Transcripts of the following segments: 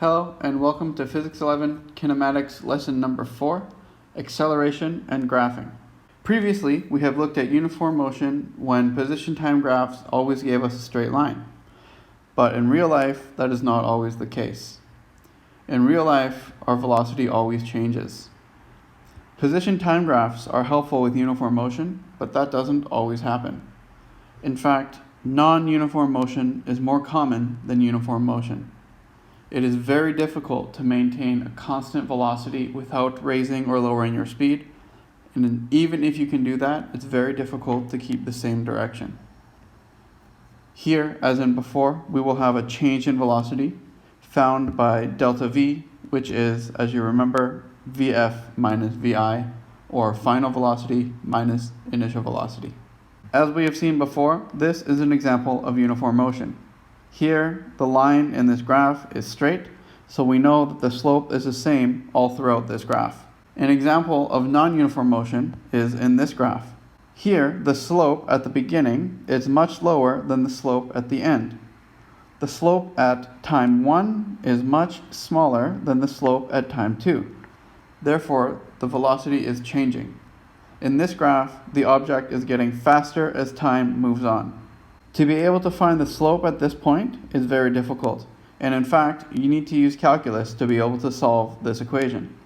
Hello and welcome to Physics 11 Kinematics lesson number 4, Acceleration and Graphing. Previously, we have looked at uniform motion when position time graphs always gave us a straight line. But in real life, that is not always the case. In real life, our velocity always changes. Position time graphs are helpful with uniform motion, but that doesn't always happen. In fact, non-uniform motion is more common than uniform motion. It is very difficult to maintain a constant velocity without raising or lowering your speed, and even if you can do that, it's very difficult to keep the same direction. Here, as in before, we will have a change in velocity found by delta v, which is, as you remember, vf minus vi, or final velocity minus initial velocity. As we have seen before, this is an example of uniform motion. Here, the line in this graph is straight, so we know that the slope is the same all throughout this graph. An example of non-uniform motion is in this graph. Here, the slope at the beginning is much lower than the slope at the end. The slope at time 1 is much smaller than the slope at time 2. Therefore, the velocity is changing. In this graph, the object is getting faster as time moves on. To be able to find the slope at this point is very difficult, and in fact, you need to use calculus to be able to solve this equation.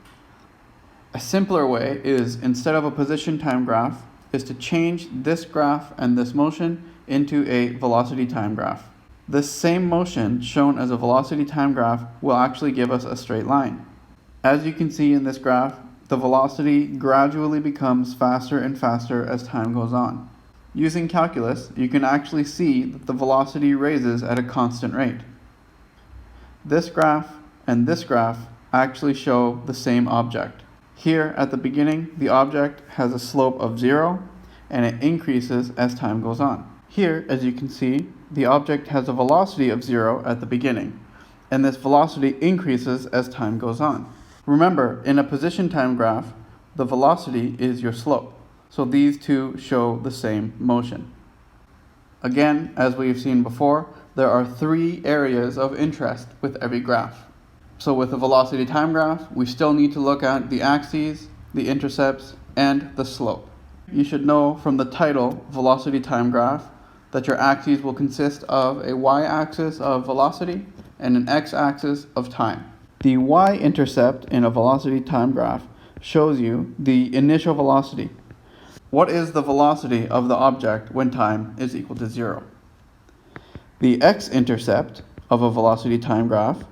A simpler way is, instead of a position time graph, is to change this graph and this motion into a velocity time graph. This same motion shown as a velocity time graph will actually give us a straight line. As you can see in this graph, the velocity gradually becomes faster and faster as time goes on. Using calculus, you can actually see that the velocity raises at a constant rate. This graph and this graph actually show the same object. Here at the beginning, the object has a slope of 0 and it increases as time goes on. Here, as you can see, the object has a velocity of 0 at the beginning, and this velocity increases as time goes on. Remember, in a position time graph, the velocity is your slope. So these two show the same motion. Again, as we've seen before, there are 3 areas of interest with every graph. So with a velocity time graph, we still need to look at the axes, the intercepts, and the slope. You should know from the title, velocity time graph, that your axes will consist of a y-axis of velocity and an x-axis of time. The y-intercept in a velocity time graph shows you the initial velocity. What is the velocity of the object when time is equal to 0? The x-intercept of a velocity time graph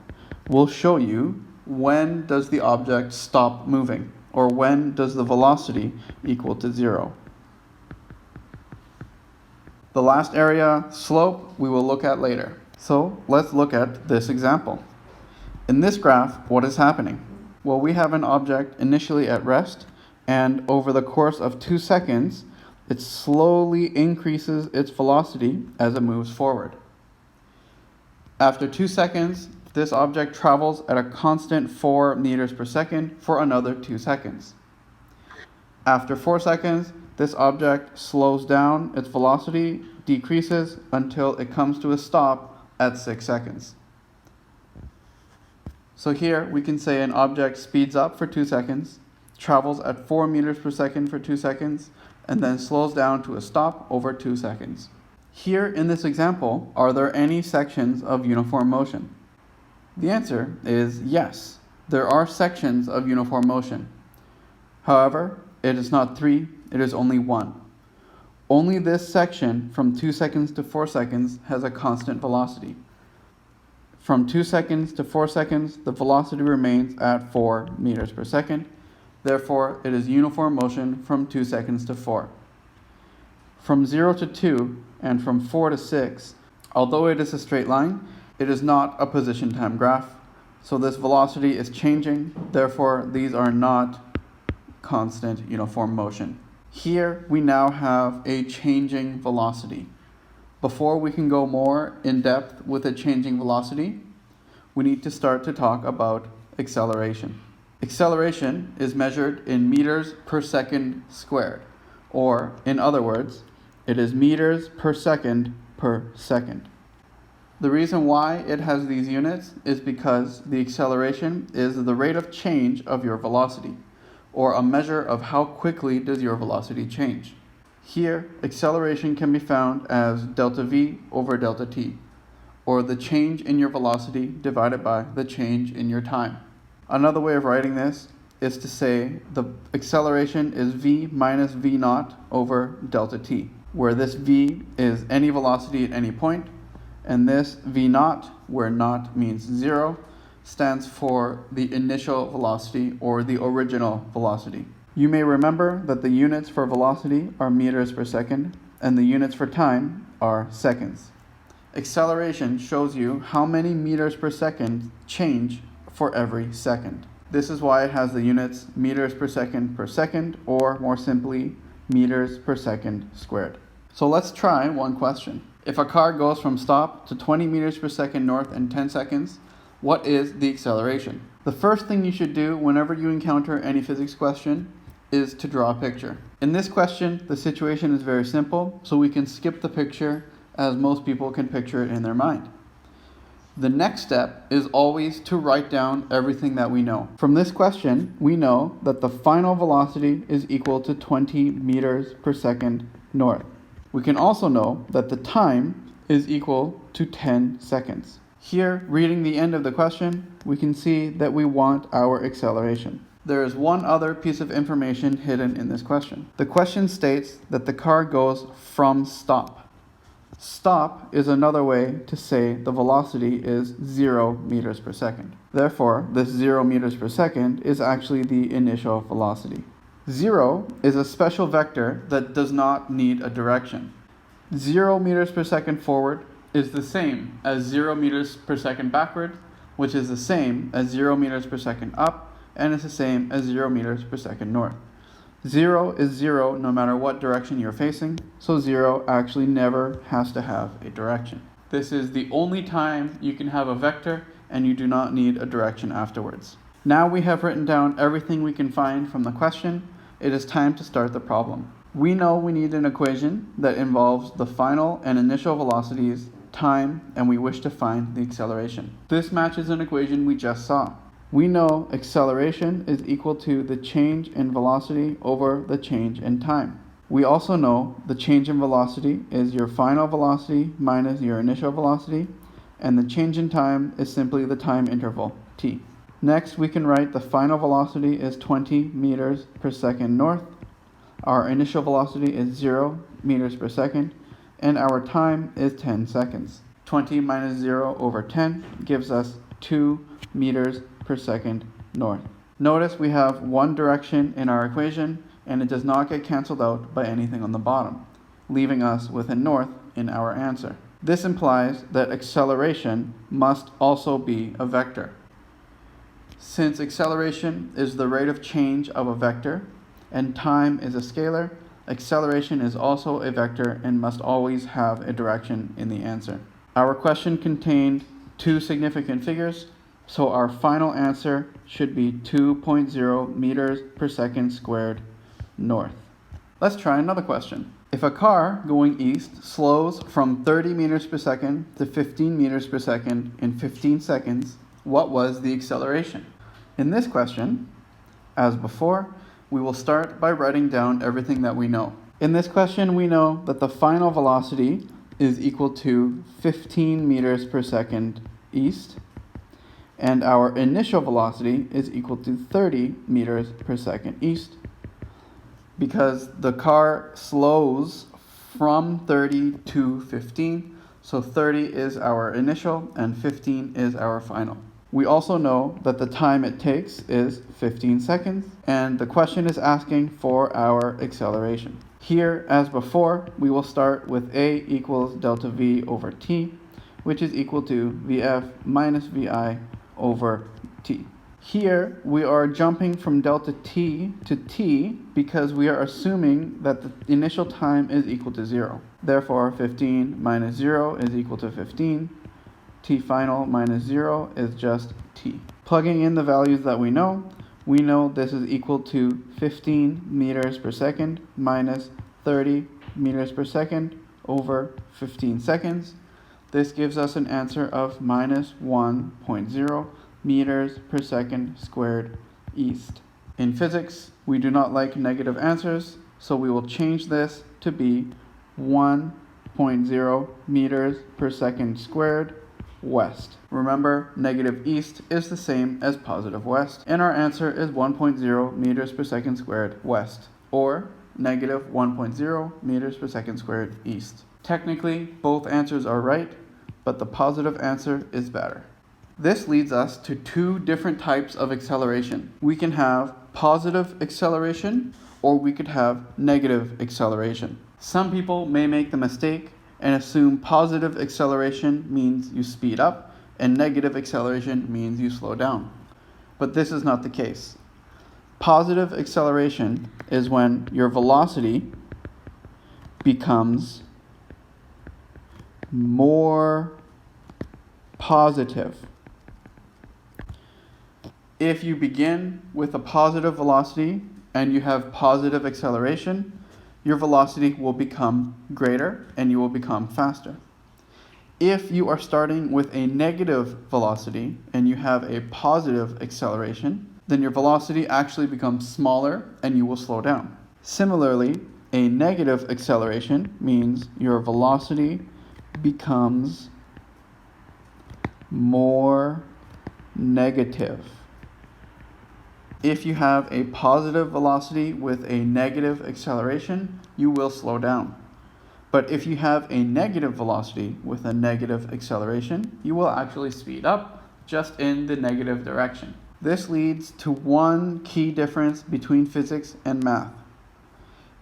will show you when does the object stop moving, or when does the velocity equal to 0. The last area, slope, we will look at later. So let's look at this example. In this graph, what is happening? Well, we have an object initially at rest, and over the course of 2 seconds, it slowly increases its velocity as it moves forward. After 2 seconds, this object travels at a constant 4 meters per second for another 2 seconds. After 4 seconds, this object slows down, its velocity decreases until it comes to a stop at 6 seconds. So here we can say an object speeds up for 2 seconds, travels at 4 meters per second for 2 seconds, and then slows down to a stop over 2 seconds. Here in this example, are there any sections of uniform motion? The answer is yes. There are sections of uniform motion. However, it is not 3, it is only 1. Only this section from 2 seconds to 4 seconds has a constant velocity. From 2 seconds to 4 seconds, the velocity remains at 4 meters per second. Therefore, it is uniform motion from 2 seconds to 4. From 0 to 2 and from 4 to 6, although it is a straight line, it is not a position time graph. So this velocity is changing. Therefore, these are not constant uniform motion. Here, we now have a changing velocity. Before we can go more in depth with a changing velocity, we need to start to talk about acceleration. Acceleration is measured in meters per second squared, or in other words, it is meters per second per second. The reason why it has these units is because the acceleration is the rate of change of your velocity, or a measure of how quickly does your velocity change. Here, acceleration can be found as delta v over delta t, or the change in your velocity divided by the change in your time. Another way of writing this is to say the acceleration is v minus v naught over delta t, where this v is any velocity at any point, and this v naught, where naught means 0, stands for the initial velocity or the original velocity. You may remember that the units for velocity are meters per second and the units for time are seconds. Acceleration shows you how many meters per second change for every second. This is why it has the units meters per second, or more simply, meters per second squared. So let's try one question. If a car goes from stop to 20 meters per second north in 10 seconds, what is the acceleration? The first thing you should do whenever you encounter any physics question is to draw a picture. In this question, the situation is very simple, so we can skip the picture as most people can picture it in their mind. The next step is always to write down everything that we know. From this question, we know that the final velocity is equal to 20 meters per second north. We can also know that the time is equal to 10 seconds. Here, reading the end of the question, we can see that we want our acceleration. There is one other piece of information hidden in this question. The question states that the car goes from stop. Stop is another way to say the velocity is 0 meters per second. Therefore, this 0 meters per second is actually the initial velocity. 0 is a special vector that does not need a direction. 0 meters per second forward is the same as 0 meters per second backward, which is the same as 0 meters per second up, and it's the same as 0 meters per second north. 0 is 0 no matter what direction you're facing, so 0 actually never has to have a direction. This is the only time you can have a vector and you do not need a direction afterwards. Now we have written down everything we can find from the question. It is time to start the problem. We know we need an equation that involves the final and initial velocities, time, and we wish to find the acceleration. This matches an equation we just saw. We know acceleration is equal to the change in velocity over the change in time. We also know the change in velocity is your final velocity minus your initial velocity, and the change in time is simply the time interval, t. Next, we can write the final velocity is 20 meters per second north, our initial velocity is 0 meters per second, and our time is 10 seconds. 20 minus 0 over 10 gives us 2 meters per second north. Notice we have one direction in our equation, and it does not get cancelled out by anything on the bottom, leaving us with a north in our answer. This implies that acceleration must also be a vector. Since acceleration is the rate of change of a vector and time is a scalar, acceleration is also a vector and must always have a direction in the answer. Our question contained two significant figures, so our final answer should be 2.0 meters per second squared north. Let's try another question. If a car going east slows from 30 meters per second to 15 meters per second in 15 seconds, what was the acceleration? In this question, as before, we will start by writing down everything that we know. In this question, we know that the final velocity is equal to 15 meters per second east, and our initial velocity is equal to 30 meters per second east, because the car slows from 30 to 15, so 30 is our initial and 15 is our final. We also know that the time it takes is 15 seconds, and the question is asking for our acceleration. Here, as before, we will start with A equals delta V over T, which is equal to Vf minus Vi over T. Here, we are jumping from delta T to T because we are assuming that the initial time is equal to 0. Therefore, 15 minus 0 is equal to 15. T final minus 0 is just T. Plugging in the values that we know this is equal to 15 meters per second minus 30 meters per second over 15 seconds. This gives us an answer of minus 1.0 meters per second squared east. In physics, we do not like negative answers, so we will change this to be 1.0 meters per second squared west. Remember, negative east is the same as positive west, and our answer is 1.0 meters per second squared west, or negative 1.0 meters per second squared east. Technically, both answers are right, but the positive answer is better. This leads us to two different types of acceleration. We can have positive acceleration, or we could have negative acceleration. Some people may make the mistake and assume positive acceleration means you speed up and negative acceleration means you slow down. But this is not the case. Positive acceleration is when your velocity becomes more positive. If you begin with a positive velocity and you have positive acceleration, your velocity will become greater and you will become faster. If you are starting with a negative velocity and you have a positive acceleration, then your velocity actually becomes smaller and you will slow down. Similarly, a negative acceleration means your velocity becomes more negative. If you have a positive velocity with a negative acceleration, you will slow down. But if you have a negative velocity with a negative acceleration, you will actually speed up just in the negative direction. This leads to one key difference between physics and math.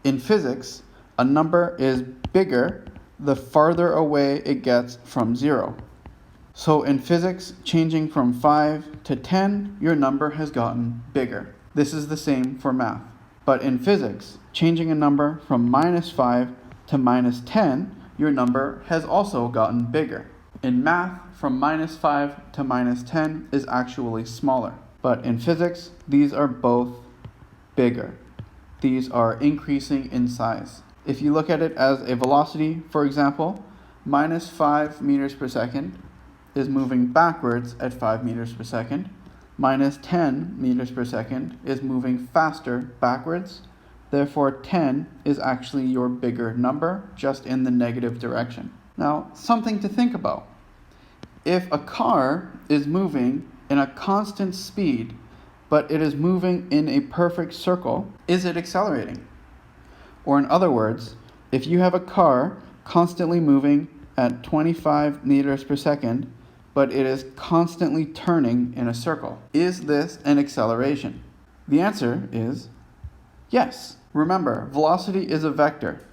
In physics, a number is bigger the farther away it gets from 0. So in physics, changing from 5 to 10, your number has gotten bigger. This is the same for math. But in physics, changing a number from minus 5 to minus 10, your number has also gotten bigger. In math, from minus 5 to minus 10 is actually smaller. But in physics, these are both bigger. These are increasing in size. If you look at it as a velocity, for example, minus 5 meters per second is moving backwards at 5 meters per second. Minus 10 meters per second is moving faster backwards. Therefore, 10 is actually your bigger number, just in the negative direction. Now, something to think about. If a car is moving in a constant speed, but it is moving in a perfect circle, is it accelerating? Or in other words, if you have a car constantly moving at 25 meters per second, but it is constantly turning in a circle, is this an acceleration? The answer is yes. Remember, velocity is a vector.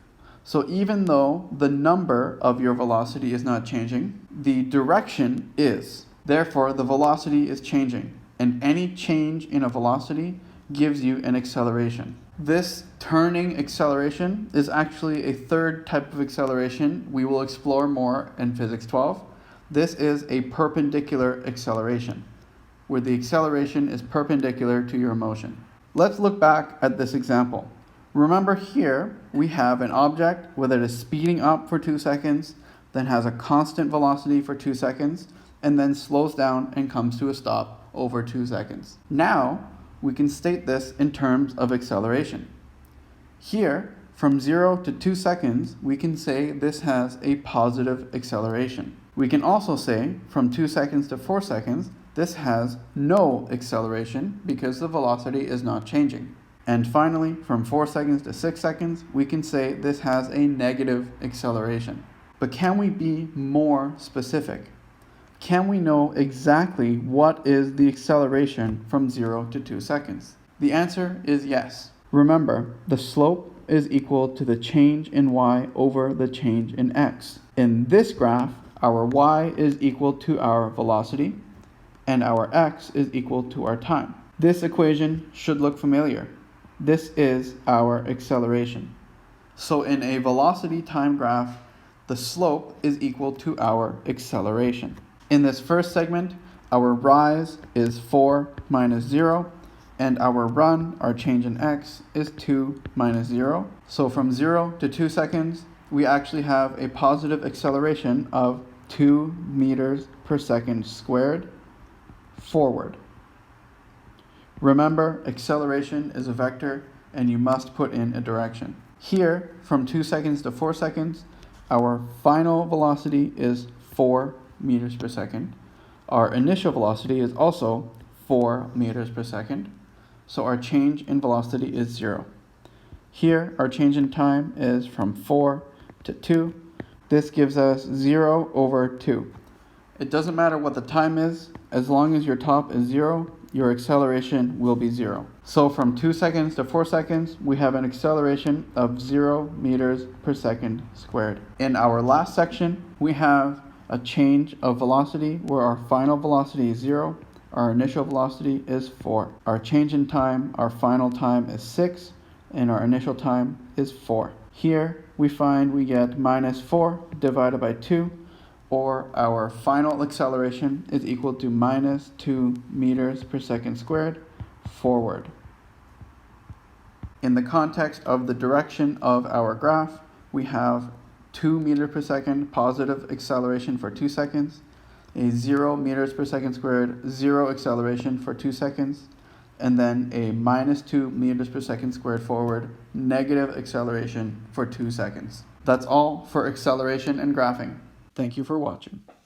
So even though the number of your velocity is not changing, the direction is. Therefore, the velocity is changing, and any change in a velocity gives you an acceleration. This turning acceleration is actually a third type of acceleration we will explore more in Physics 12. This is a perpendicular acceleration, where the acceleration is perpendicular to your motion. Let's look back at this example. Remember here, we have an object where it is speeding up for 2 seconds, then has a constant velocity for 2 seconds, and then slows down and comes to a stop over 2 seconds. Now, we can state this in terms of acceleration. Here, from 0 to 2 seconds, we can say this has a positive acceleration. We can also say from 2 seconds to 4 seconds, this has no acceleration because the velocity is not changing. And finally, from 4 seconds to 6 seconds, we can say this has a negative acceleration. But can we be more specific? Can we know exactly what is the acceleration from 0 to 2 seconds? The answer is yes. Remember, the slope is equal to the change in y over the change in x. In this graph, our y is equal to our velocity, and our x is equal to our time. This equation should look familiar. This is our acceleration. So in a velocity time graph, the slope is equal to our acceleration. In this first segment, our rise is 4 minus 0, and our run, our change in x, is 2 minus 0. So from 0 to 2 seconds, we actually have a positive acceleration of 2 meters per second squared forward. Remember, acceleration is a vector and you must put in a direction. Here, from 2 seconds to 4 seconds, our final velocity is 4 meters per second. Our initial velocity is also 4 meters per second. So our change in velocity is 0. Here, our change in time is from 4 to 2. This gives us 0 over 2. It doesn't matter what the time is, as long as your top is 0, your acceleration will be 0. So from 2 seconds to 4 seconds, we have an acceleration of 0 meters per second squared. In our last section, we have a change of velocity where our final velocity is 0, our initial velocity is 4. Our change in time, our final time is 6, and our initial time is 4. Here we find we get minus 4 divided by 2, or our final acceleration is equal to minus 2 meters per second squared forward. In the context of the direction of our graph, we have 2 meters per second positive acceleration for 2 seconds, a 0 meters per second squared, 0 acceleration for 2 seconds, and then a minus 2 meters per second squared forward, negative acceleration for 2 seconds. That's all for acceleration and graphing. Thank you for watching.